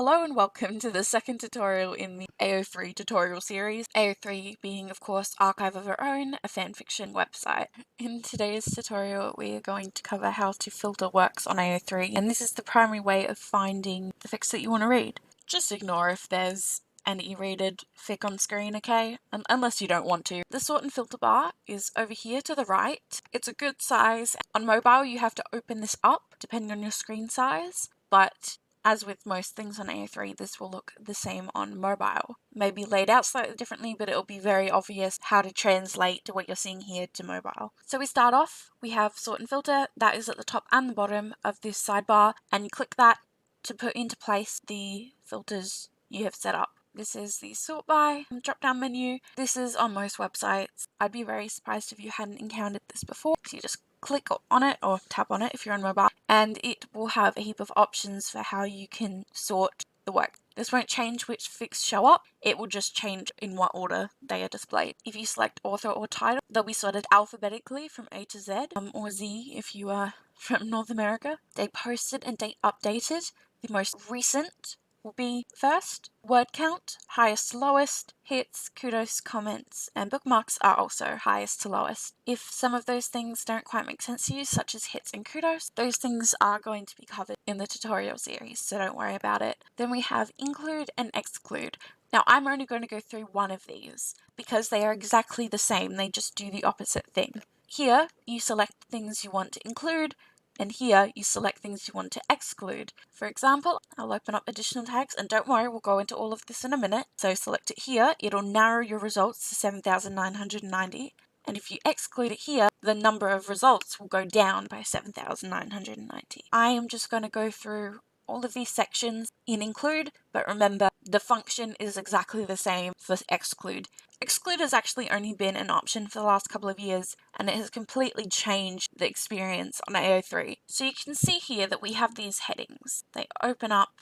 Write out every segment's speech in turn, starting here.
Hello and welcome to the second tutorial in the Ao3 tutorial series, Ao3 being of course Archive of Our Own, a fanfiction website. In today's tutorial we are going to cover how to filter works on Ao3, and this is the primary way of finding the fics that you want to read. Just ignore if there's an E-rated fic on screen, okay? Unless you don't want to. The sort and filter bar is over here to the right. It's a good size. On mobile you have to open this up depending on your screen size, but as with most things on Ao3, this will look the same on mobile. Maybe laid out slightly differently, but it'll be very obvious how to translate what you're seeing here to mobile. So we start off, we have sort and filter, that is at the top and the bottom of this sidebar, and you click that to put into place the filters you have set up. This is the sort by drop down menu. This is on most websites. I'd be very surprised if you hadn't encountered this before. So you just click on it or tap on it if you're on mobile, and it will have a heap of options for how you can sort the work. This won't change which fics show up, it will just change in what order they are displayed. If you select author or title, they'll be sorted alphabetically from A to Z, or Z if you are from North America. Date posted and date updated. The most recent will be first. Word count, highest to lowest. Hits, kudos, comments, and bookmarks are also highest to lowest. If some of those things don't quite make sense to you, such as hits and kudos, those things are going to be covered in the tutorial series, so don't worry about it. Then we have include and exclude. Now I'm only going to go through one of these because they are exactly the same, they just do the opposite thing. Here you select things you want to include, and here you select things you want to exclude. For example, I'll open up additional tags, and don't worry, we'll go into all of this in a minute. So select it here, it'll narrow your results to 7,990. And if you exclude it here, the number of results will go down by 7,990. I am just going to go through all of these sections in include, but remember the function is exactly the same for exclude. Exclude has actually only been an option for the last couple of years, and it has completely changed the experience on Ao3. So you can see here that we have these headings. They open up,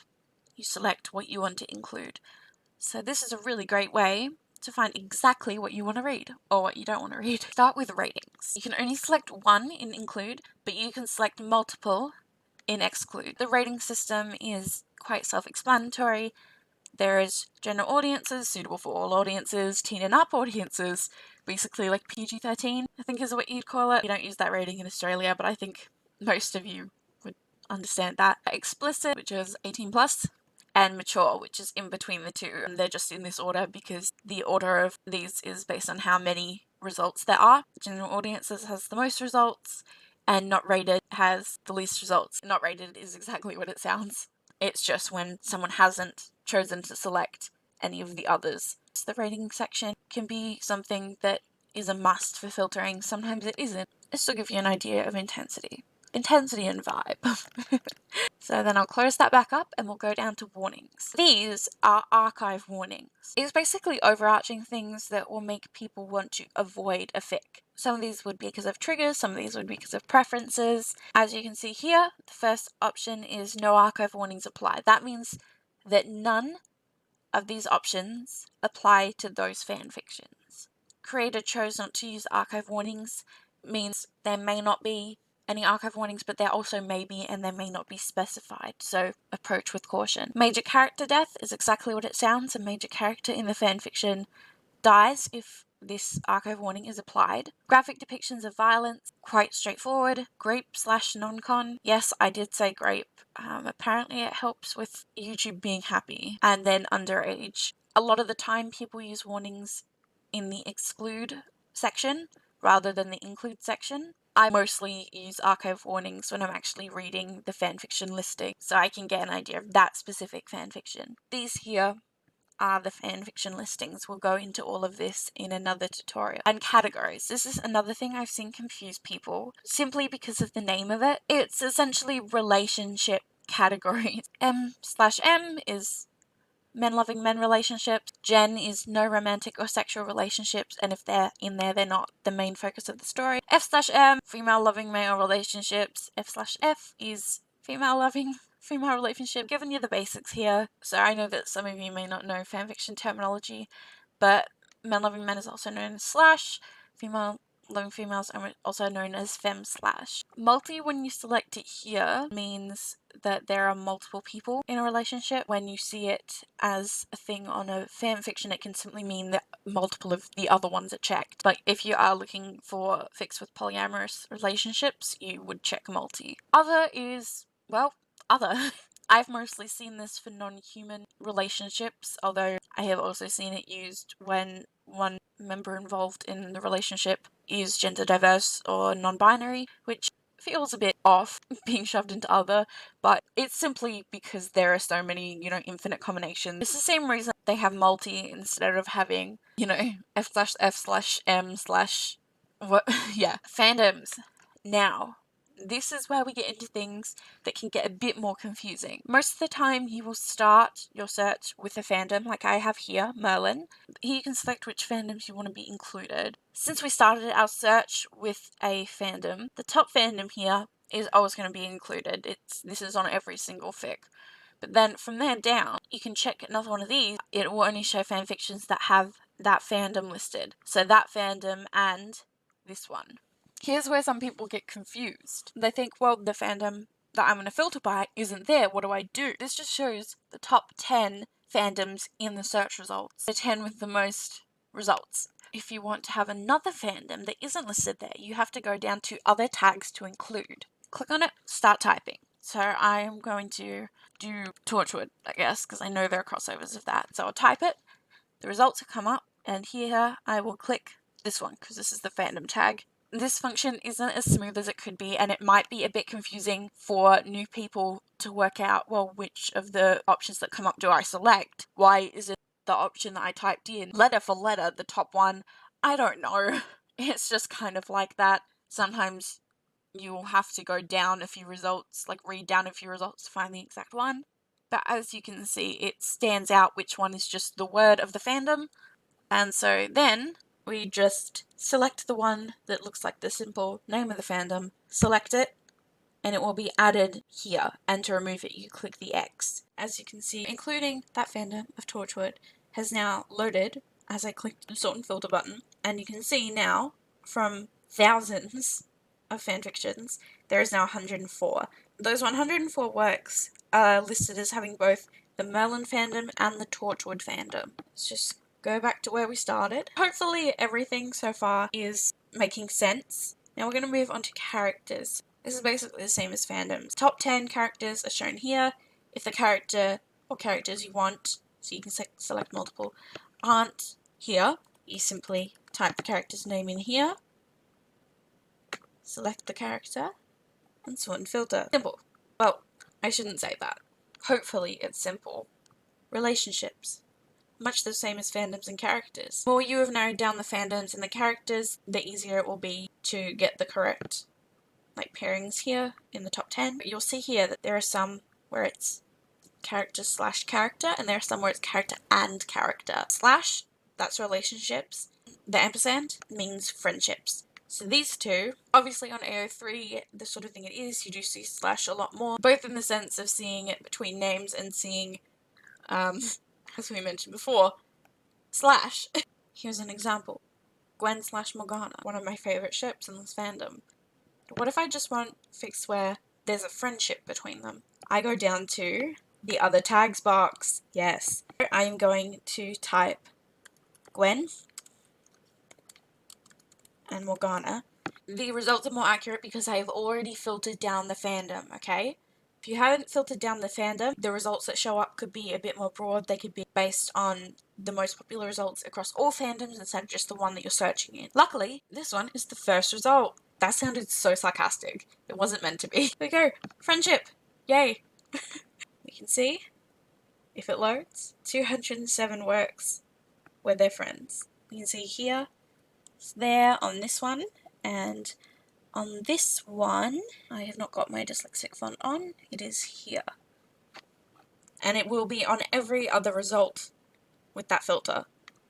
you select what you want to include. So this is a really great way to find exactly what you want to read or what you don't want to read. Start with ratings. You can only select one in include, but you can select multiple in exclude. The rating system is quite self-explanatory. There is general audiences, suitable for all audiences, teen and up audiences, basically like PG-13, I think is what you'd call it. We don't use that rating in Australia, but I think most of you would understand that. Explicit, which is 18 plus, and mature, which is in between the two. And they're just in this order because the order of these is based on how many results there are. General audiences has the most results, and not rated has the least results. Not rated is exactly what it sounds. It's just when someone hasn't chosen to select any of the others. So the rating section can be something that is a must for filtering. Sometimes it isn't. This will give you an idea of intensity. Intensity and vibe. So then I'll close that back up and we'll go down to warnings. These are archive warnings. It's basically overarching things that will make people want to avoid a fic. Some of these would be because of triggers, some of these would be because of preferences. As you can see here, the first option is no archive warnings apply. That means that none of these options apply to those fan fictions. Creator chose not to use archive warnings means there may not be any archive warnings, but there also may be, and they may not be specified, so approach with caution. Major character death is exactly what it sounds. A major character in the fanfiction dies if this archive warning is applied. Graphic depictions of violence, quite straightforward. Grape/non-con. Yes, I did say grape. Apparently it helps with YouTube being happy. And then underage. A lot of the time people use warnings in the exclude section rather than the include section. I mostly use archive warnings when I'm actually reading the fanfiction listing, so I can get an idea of that specific fanfiction. These here are the fanfiction listings. We'll go into all of this in another tutorial. And categories. This is another thing I've seen confuse people simply because of the name of it. It's essentially relationship categories. M/M is men loving men relationships. Gen is no romantic or sexual relationships, and if they're in there, they're not the main focus of the story. F/M, female loving male relationships. F/F is female loving female relationship. Giving you the basics here, so I know that some of you may not know fanfiction terminology, but men loving men is also known as slash. Female lone females are also known as fem slash. Multi, when you select it here, means that there are multiple people in a relationship. When you see it as a thing on a fan fiction, it can simply mean that multiple of the other ones are checked. But if you are looking for fics with polyamorous relationships, you would check multi. Other is, well, other. I've mostly seen this for non-human relationships, although I have also seen it used when one member involved in the relationship is gender diverse or non-binary, which feels a bit off being shoved into other, but it's simply because there are so many, infinite combinations. It's the same reason they have multi instead of having, F/F/M/ what, yeah, fandoms. Now, this is where we get into things that can get a bit more confusing. Most of the time you will start your search with a fandom like I have here, Merlin. Here you can select which fandoms you want to be included. Since we started our search with a fandom, the top fandom here is always going to be included. This is on every single fic. But then from there down, you can check another one of these. It will only show fanfictions that have that fandom listed. So that fandom and this one. Here's where some people get confused. They think, well, the fandom that I'm going to filter by isn't there. What do I do? This just shows the top 10 fandoms in the search results. The 10 with the most results. If you want to have another fandom that isn't listed there, you have to go down to other tags to include. Click on it, start typing. So I am going to do Torchwood, I guess, because I know there are crossovers of that. So I'll type it, the results will come up, and here I will click this one because this is the fandom tag. This function isn't as smooth as it could be, and it might be a bit confusing for new people to work out, well, which of the options that come up do I select? Why is it the option that I typed in, letter for letter, the top one? I don't know. It's just kind of like that. Sometimes you will have to go down a few results, like read down a few results to find the exact one. But as you can see, it stands out which one is just the word of the fandom. And so then we just select the one that looks like the simple name of the fandom, select it, and it will be added here. And to remove it, you click the X. As you can see, including that fandom of Torchwood has now loaded as I clicked the sort and filter button. And you can see now, from thousands of fanfictions, there is now 104. Those 104 works are listed as having both the Merlin fandom and the Torchwood fandom. Let's just go back to where we started. Hopefully everything so far is making sense. Now we're going to move on to characters. This is basically the same as fandoms. Top 10 characters are shown here. If the character or characters you want, so you can select multiple, aren't here, you simply type the character's name in here, select the character, and sort and filter. Simple. Well, I shouldn't say that. Hopefully it's simple. Relationships. Much the same as fandoms and characters. The more you have narrowed down the fandoms and the characters, the easier it will be to get the correct pairings here in the top 10. But you'll see here that there are some where it's character slash character, and there are some where it's character and character. Slash, that's relationships. The ampersand means friendships. So these two, obviously on AO3, the sort of thing it is, you do see slash a lot more, both in the sense of seeing it between names and seeing, as we mentioned before, slash. Here's an example. Gwen slash Morgana, one of my favourite ships in this fandom. What if I just want fics where there's a friendship between them? I go down to the other tags box. Yes. I am going to type Gwen and Morgana. The results are more accurate because I have already filtered down the fandom, okay? If you haven't filtered down the fandom, the results that show up could be a bit more broad. They could be based on the most popular results across all fandoms instead of just the one that you're searching in. Luckily, this one is the first result. That sounded so sarcastic. It wasn't meant to be. There we go. Friendship. Yay. We can see, if it loads, 207 works where they're friends. You can see here, it's there on this one, and on this one, I have not got my dyslexic font on. It is here. And it will be on every other result with that filter.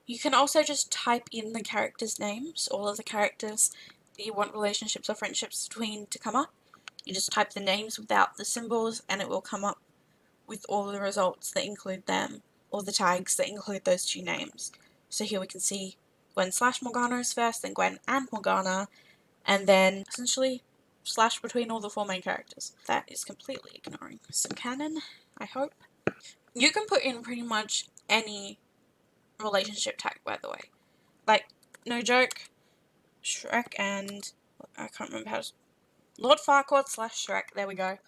You can also just type in the characters' names, all of the characters that you want relationships or friendships between to come up. You just type the names without the symbols and it will come up with all the results that include them, or the tags that include those two names. So here we can see Gwen/Morgana is first, then Gwen and Morgana, and then essentially slash between all the 4 main characters. That is completely ignoring some canon, I hope. You can put in pretty much any relationship tag, by the way. Like, no joke, Shrek and... I can't remember how to... Lord Farquaad/Shrek, there we go.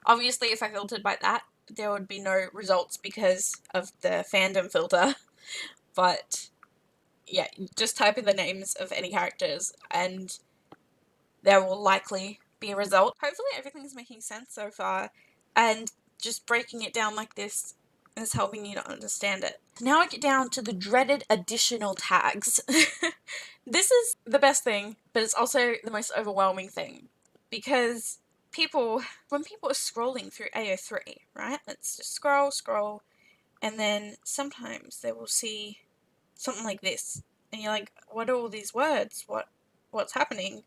Obviously, if I filtered by that, there would be no results because of the fandom filter. But, yeah, just type in the names of any characters and there will likely be a result. Hopefully everything's making sense so far, and just breaking it down like this is helping you to understand it. Now I get down to the dreaded additional tags. This is the best thing, but it's also the most overwhelming thing, because when people are scrolling through AO3, right, let's just scroll, and then sometimes they will see something like this, and you're like, what are all these words? What's happening?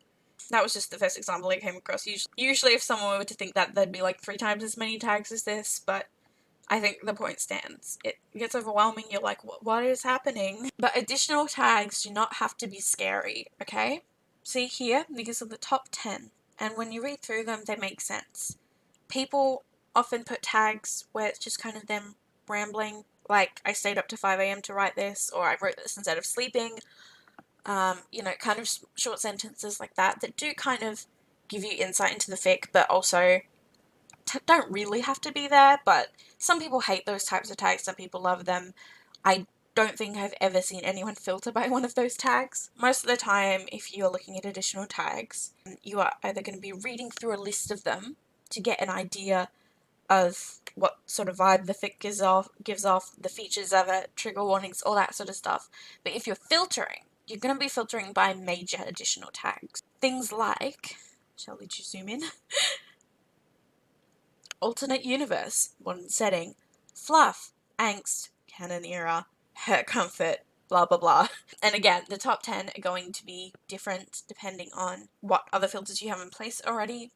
That was just the first example I came across. Usually if someone were to think that, there'd be like 3 times as many tags as this, but I think the point stands. It gets overwhelming, you're like, what is happening? But additional tags do not have to be scary, okay? See here, these are the top 10, and when you read through them, they make sense. People often put tags where it's just kind of them rambling, like, I stayed up to 5 AM to write this, or I wrote this instead of sleeping. You know, kind of short sentences like that do kind of give you insight into the fic, but also don't really have to be there. But some people hate those types of tags, some people love them. I don't think I've ever seen anyone filter by one of those tags. Most of the time, if you're looking at additional tags, you are either going to be reading through a list of them to get an idea of what sort of vibe the fic gives off, the features of it, trigger warnings, all that sort of stuff. But if you're filtering, you're going to be filtering by major additional tags. Things like, shall we just zoom in? Alternate universe, modern setting, fluff, angst, canon era, hurt comfort, blah blah blah. And again, the top 10 are going to be different depending on what other filters you have in place already.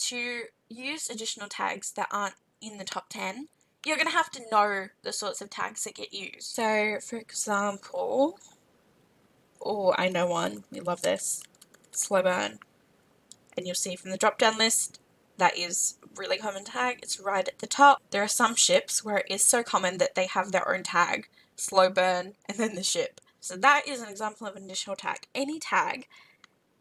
To use additional tags that aren't in the top 10, you're going to have to know the sorts of tags that get used. So, for example, oh, I know one, we love this, slow burn. And you'll see from the drop down list, that is a really common tag. It's right at the top. There are some ships where it is so common that they have their own tag, slow burn, and then the ship. So that is an example of an additional tag. Any tag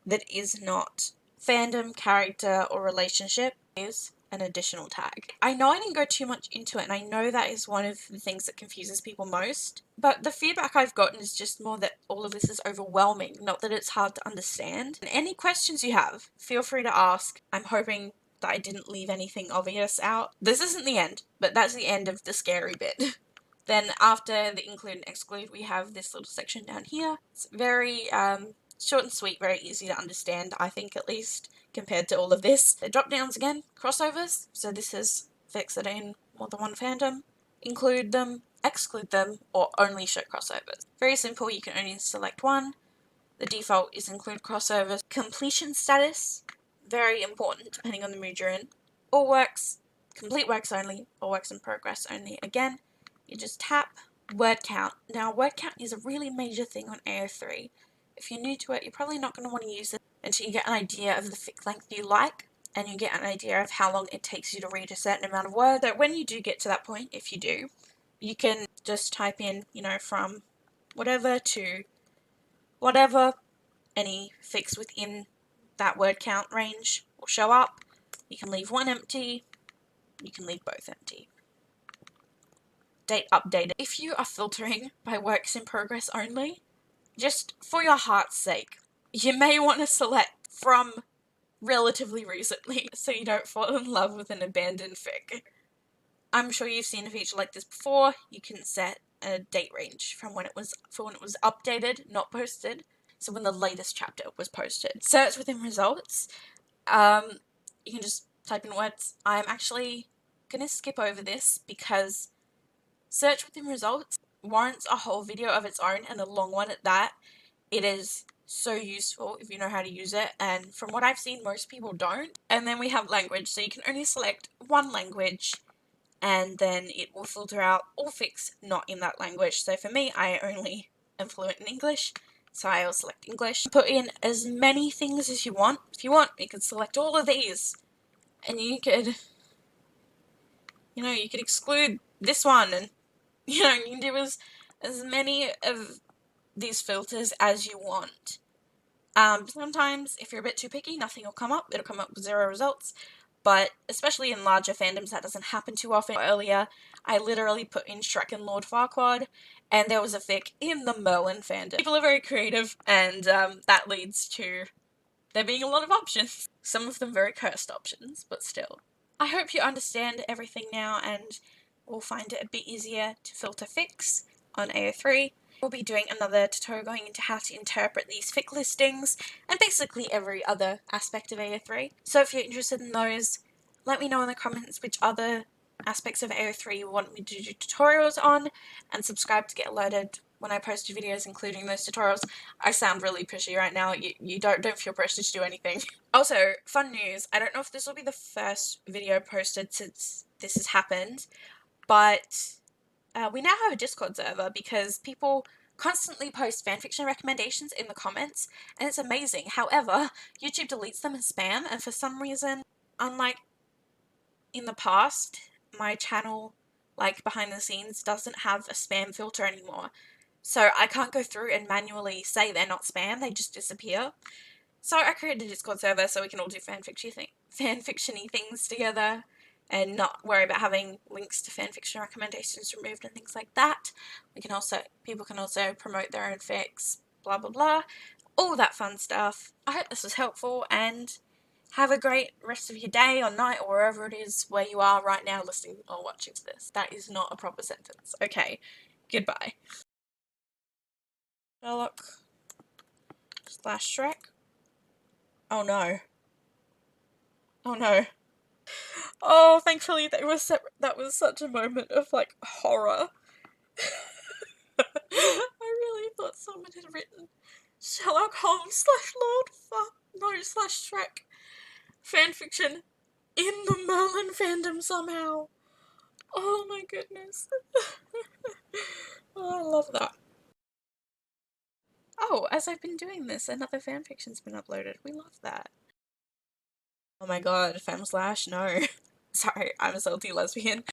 that is not fandom, character, or relationship is an additional tag. I know I didn't go too much into it, and I know that is one of the things that confuses people most, but the feedback I've gotten is just more that all of this is overwhelming, not that it's hard to understand. And any questions you have, feel free to ask. I'm hoping that I didn't leave anything obvious out. This isn't the end, but that's the end of the scary bit. Then after the include and exclude, we have this little section down here. It's very short and sweet, very easy to understand, I think, at least, compared to all of this. The drop downs again, crossovers. So this is fics that are in more than one fandom. Include them, exclude them, or only show crossovers. Very simple, you can only select one. The default is include crossovers. Completion status, very important depending on the mood you're in. All works, complete works only, or works in progress only. Again, you just tap word count. Now, word count is a really major thing on AO3. If you're new to it, you're probably not going to want to use it until you get an idea of the fic length you like, and you get an idea of how long it takes you to read a certain amount of words. So when you do get to that point, if you do, you can just type in, you know, from whatever to whatever. Any fics within that word count range will show up. You can leave one empty, you can leave both empty. Date updated. If you are filtering by works in progress only, just for your heart's sake, you may want to select from relatively recently so you don't fall in love with an abandoned fic. I'm sure you've seen a feature like this before. You can set a date range from when it was updated, not posted. So when the latest chapter was posted. Search within results. You can just type in words. I'm actually going to skip over this because search within results warrants a whole video of its own, and a long one at that. It is so useful if you know how to use it, and from what I've seen, most people don't. And then we have language, so you can only select one language, and then it will filter out all fics not in that language. So for me, I only am fluent in English, So I will select English. Put in as many things as you want. If you want, you can select all of these. And you could, you could exclude this one, and, you can do as many of these filters as you want. Sometimes, if you're a bit too picky, nothing will come up. It'll come up with 0 results. But especially in larger fandoms, that doesn't happen too often. Earlier, I literally put in Shrek and Lord Farquaad, and there was a fic in the Merlin fandom. People are very creative, and that leads to there being a lot of options. Some of them very cursed options, but still. I hope you understand everything now and will find it a bit easier to filter fics on AO3. We'll be doing another tutorial going into how to interpret these fic listings and basically every other aspect of AO3. So if you're interested in those, let me know in the comments which other aspects of AO3 you want me to do tutorials on, and subscribe to get alerted when I post videos including those tutorials. I sound really pushy right now. You don't feel pressured to do anything. Also, fun news, I don't know if this will be the first video posted since this has happened, but we now have a Discord server because people constantly post fanfiction recommendations in the comments, and it's amazing. However, YouTube deletes them as spam, and for some reason, unlike in the past, my channel, like behind the scenes, doesn't have a spam filter anymore. So I can't go through and manually say they're not spam, they just disappear. So I created a Discord server so we can all do fanfiction-y things together and not worry about having links to fanfiction recommendations removed and things like that. People can also promote their own fics, blah blah blah, all that fun stuff. I hope this was helpful, and have a great rest of your day or night or wherever it is where you are right now listening or watching this. That is not a proper sentence. Okay, goodbye. Sherlock / Shrek. Oh no. Oh no. Oh, thankfully that was such a moment of like horror. I really thought someone had written Sherlock Holmes / Shrek fanfiction in the Merlin fandom somehow. Oh my goodness. Oh, I love that. Oh, as I've been doing this, another fanfiction's been uploaded. We love that. Oh my god, fem/, no. Sorry, I'm a salty lesbian.